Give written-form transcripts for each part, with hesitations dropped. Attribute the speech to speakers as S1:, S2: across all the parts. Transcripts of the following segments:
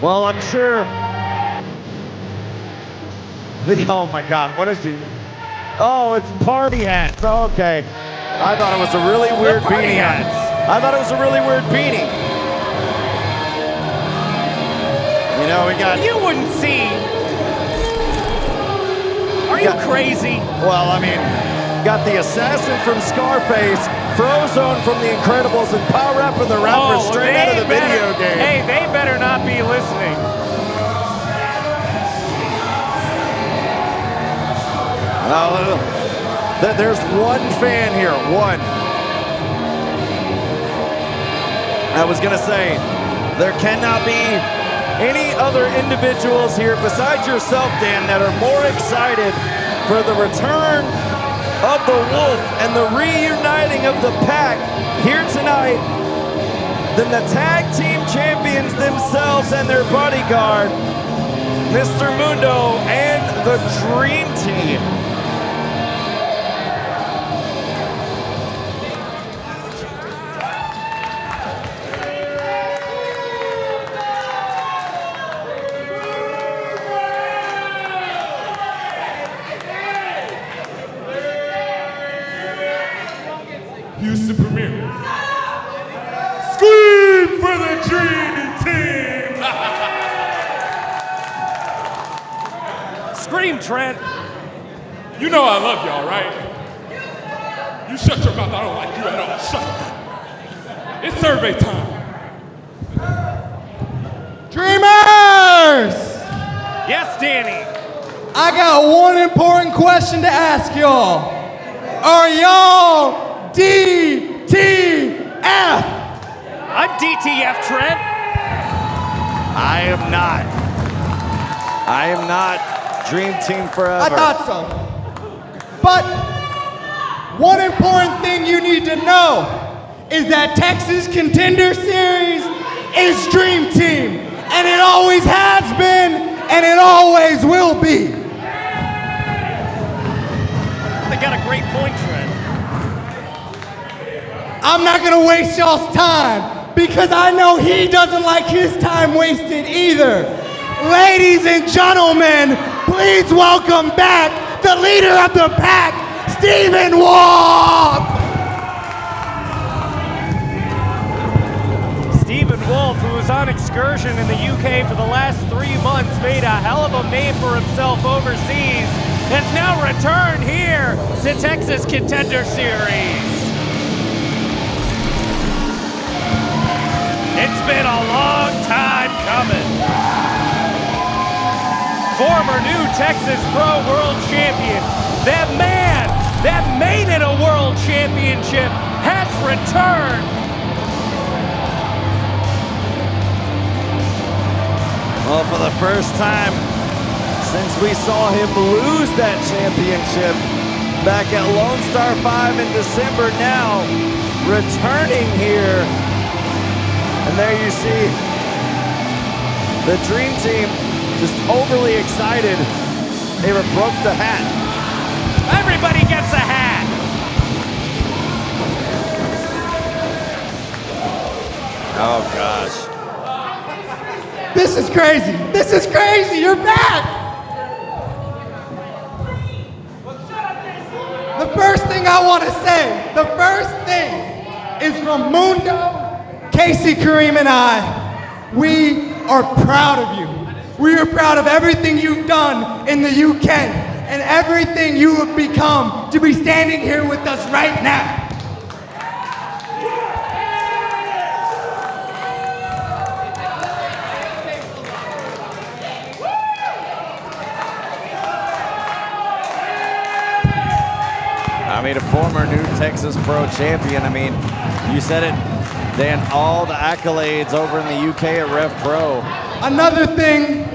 S1: Well, I'm sure. Oh my God, what is he? Oh, it's party hats. Oh, okay. I thought it was a really weird beanie. I thought it was a really weird beanie. You know, we got.
S2: You wouldn't see. Are you crazy?
S1: Well, I mean, got the assassin from Scarface, Frozone from The Incredibles, and Power Rapper the Rapper straight out of the video game.
S2: Hey, they better not be listening.
S1: There's one fan here, one. I was gonna say, there cannot be any other individuals here besides yourself, Dan, that are more excited for the return of the Wolf and the reuniting of the pack here tonight than the tag team champions themselves and their bodyguard, Mr. Mundo and the Dream Team.
S3: Houston premiere. Scream for the Dream Team!
S2: Scream, Trent.
S3: You know I love y'all, right? You shut your mouth, I don't like you at all. Shut up. It's survey time.
S4: Dreamers!
S2: Yes, Danny.
S4: I got one important question to ask y'all. Are y'all DTF?
S2: I'm DTF, Trent.
S1: I am not. I am not Dream Team forever.
S4: I thought so. But one important thing you need to know is that Texas Contender Series is Dream Team. And it always has been, and it always will be.
S2: They got a great point, Trent.
S4: I'm not gonna waste y'all's time because I know he doesn't like his time wasted either. Ladies and gentlemen, please welcome back the leader of the pack, Stephen Wolf!
S2: Stephen Wolf, who was on excursion in the UK for the last 3 months, made a hell of a name for himself overseas, has now returned here to Texas Contender Series. It's been a long time coming. Former new Texas Pro World Champion, that man that made it a World Championship, has returned.
S1: Well, for the first time since we saw him lose that championship back at Lone Star 5 in December, now returning here. And there you see the Dream Team just overly excited. They broke the hat.
S2: Everybody gets a hat.
S1: Oh gosh.
S4: This is crazy. This is crazy. You're back. The first thing I want to say, the first thing is from Mundo, Casey, Kareem, and I. We are proud of you. We are proud of everything you've done in the UK and everything you have become to be standing here with us right now.
S1: I mean, a former new Texas Pro champion. I mean, you said it, Dan, all the accolades over in the UK at Rev Pro.
S4: Another thing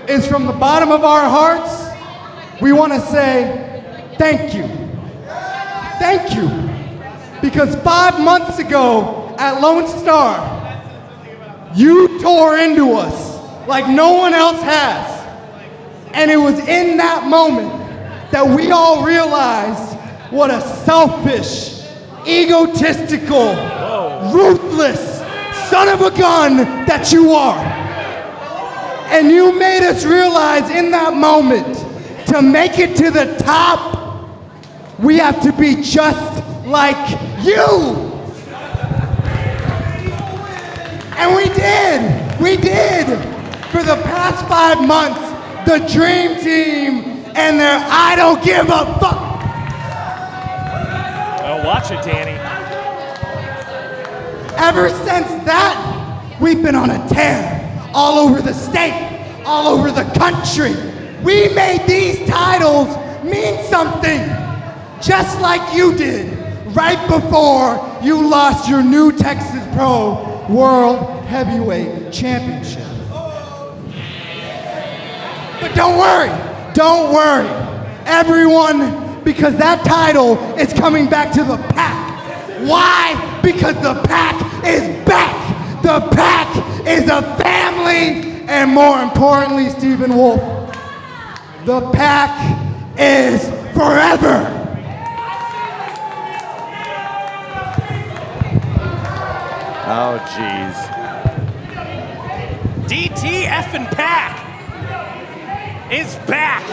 S4: is from the bottom of our hearts, we want to say thank you. Thank you. Because 5 months ago at Lone Star, you tore into us like no one else has. And it was in that moment that we all realized what a selfish, egotistical, ruthless son of a gun that you are. And you made us realize in that moment, to make it to the top, we have to be just like you. And we did. For the past 5 months, the Dream Team and their I don't give a fuck.
S2: Well, watch it, Danny.
S4: Ever since that, we've been on a tear. All over the state, all over the country. We made these titles mean something, just like you did, right before you lost your new Texas Pro World Heavyweight Championship. But don't worry, everyone, because that title is coming back to the Pack. Why? Because the Pack is back. The Pack is a family, and more importantly, Stephen Wolf, the Pack is forever.
S1: Oh, jeez.
S2: DTF and Pack is back.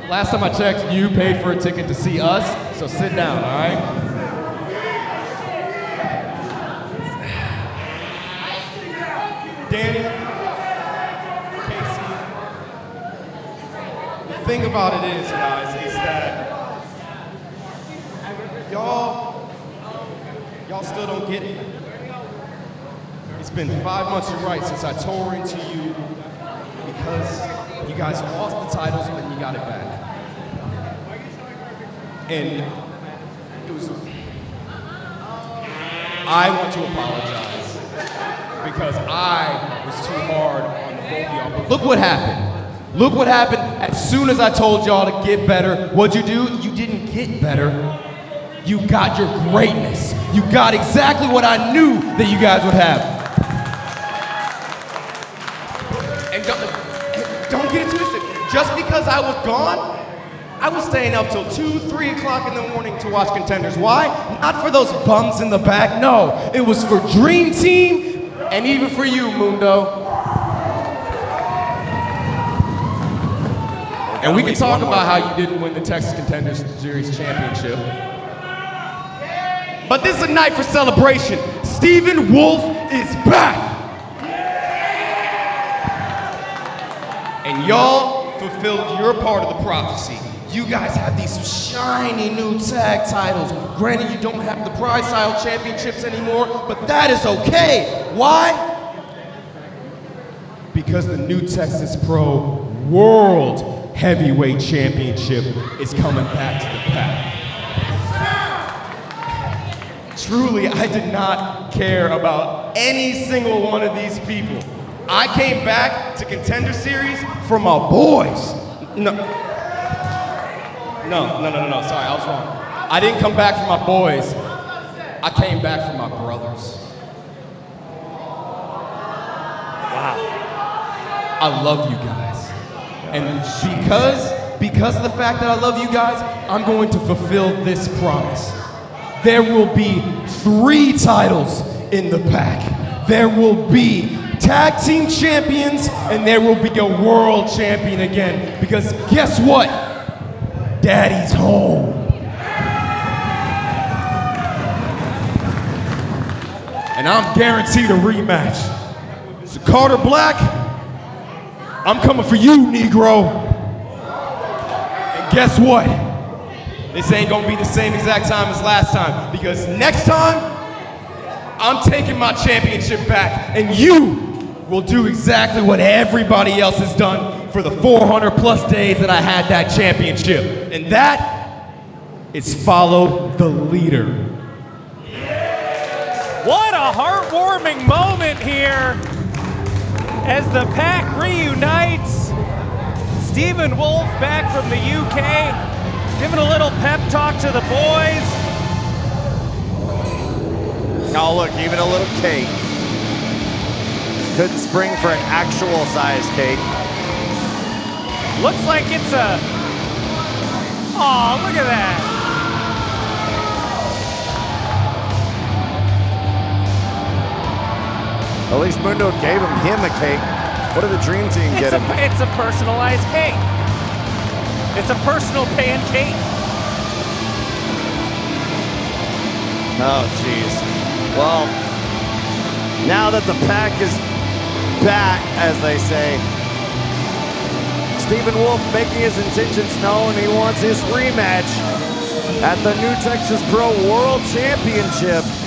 S5: Last time I checked, you paid for a ticket to see us, so sit down, all right? Danny, Casey, the thing about it is, guys, is that y'all still don't get it. It's been 5 months, you're right, since I tore into you because you guys lost the titles and then you got it back. And it was, I want to apologize because I was too hard on the both of y'all. But look what happened. Look what happened as soon as I told y'all to get better. What'd you do? You didn't get better. You got your greatness. You got exactly what I knew that you guys would have. And don't get it twisted. Just because I was gone, I was staying up till 2, 3 o'clock in the morning to watch Contenders. Why? Not for those bums in the back, no. It was for Dream Team and even for you, Mundo. And we can talk about how you didn't win the Texas Contenders Series championship. But this is a night for celebration. Stephen Wolf is back. And y'all fulfilled your part of the prophecy. You guys have these shiny new tag titles. Granted, you don't have the prize style championships anymore, but that is okay. Why? Because the new Texas Pro World Heavyweight Championship is coming back to the Pack. Truly, I did not care about any single one of these people. I came back to Contender Series for my boys. No, sorry, I was wrong. I didn't come back for my boys. I came back for my brothers.
S2: Wow.
S5: I love you guys. And because of the fact that I love you guys, I'm going to fulfill this promise. There will be 3 titles in the Pack. There will be tag team champions, and there will be a world champion again. Because guess what? Daddy's home. And I'm guaranteed a rematch. So Carter Black, I'm coming for you, Negro. And guess what? This ain't gonna be the same exact time as last time, because next time, I'm taking my championship back, and you will do exactly what everybody else has done for the 400 plus days that I had that championship. And that is follow the leader.
S2: What a heartwarming moment here as the Pack reunites. Stephen Wolf back from the UK, giving a little pep talk to the boys.
S1: Oh, look, even a little cake. Couldn't spring for an actual size cake.
S2: Looks like it's a, oh, look at that.
S1: least Mundo gave him a cake. What did the Dream Team get him?
S2: It's a personalized cake. It's a personal pancake.
S1: Oh, jeez. Well, now that the pack is back, as they say, Stephen Wolf making his intentions known. He wants his rematch at the New Texas Pro World Championship.